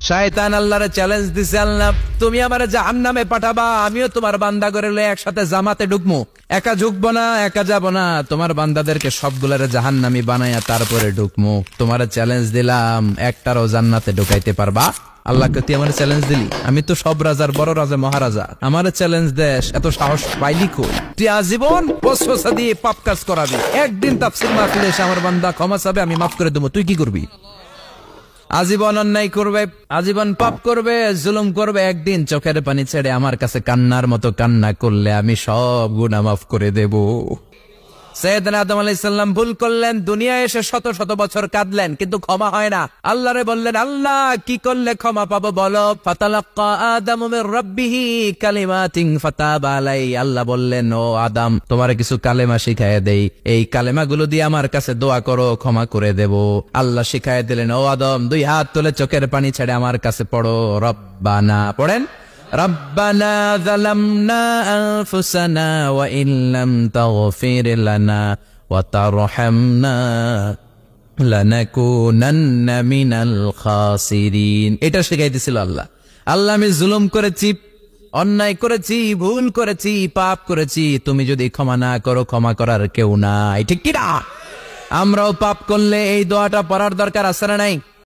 শয়তান আল্লাহরে চ্যালেঞ্জ দিছে, আল্লাহ তুমি আমারে জাহান্নামে পাঠাবা, আমিও তোমার বান্দা করে লয়ে একসাথে জামাতে ঢুকমু, একা ঢুকবো না, একা যাবো না, তোমার বান্দাদেরকে সবগুলারে জাহান্নামী বানাইয়া তারপরে ঢুকমু। তোমার চ্যালেঞ্জ দিলাম, একটারও জান্নাতে ঢুকাইতে পারবা? আল্লাহকে তুই আমার চ্যালেঞ্জ দিলি? আমি তো সব রাজার বড় রাজা, মহারাজা, আমার চ্যালেঞ্জ দেশ, এত সাহস পাইলি কই? তুই আজীবন বসবসা দিয়ে পাপ কাজ করাবি, একদিন তাফসীর মাহফিলে এসে আমার বান্দা ক্ষমা চাবে, আমি মাফ করে দেবো, তুই কি করবি? আজীবন অন্যায় করবে, আজীবন পাপ করবে, জুলুম করবে, একদিন চোখের পানি ছেড়ে আমার কাছে কান্নার মতো কান্না করলে আমি সব গুনাহ মাফ করে দেব। সাইয়েদনা আদম আলাইহিস সালাম ভুল করলেন, দুনিয়ায় এসে শত শত বছর কাঁদলেন, কিন্তু ক্ষমা হয় না। আল্লাহরে বললেন, আল্লাহ কি করলে ক্ষমা পাবো বলো? ফাতালাক্কা আদামু মির রাব্বিহি কালিমাতিন ফাতাবা আলাইহি। আল্লাহ বললেন, ও আদম, তোমারে কিছু কালেমা শিখায় দেই, এই কালেমাগুলো দিয়ে আমার কাছে দোয়া করো, ক্ষমা করে দেব। আল্লাহ শিখায় দিলেন, ও আদম, দুই হাত তুলে চোখের পানি ছেড়ে আমার কাছে পড়ো, রব্বানা, পড়েন, ربنا ظلمنا أنفسنا وإن لم تغفر لنا وترحمنا لنكونن من الخاسرين। এটা শিখাইতেছিল আল্লাহ। আল্লাহ, আমি জুলুম করেছি, অন্যায় করেছি, ভুল করেছি, পাপ করেছি, তুমি যদি ক্ষমা না করো, ক্ষমা করার কেউ নাই, ঠিক কি না? আমরাও পাপ করলে এই দোয়াটা পড়ার দরকার আছে না নাই?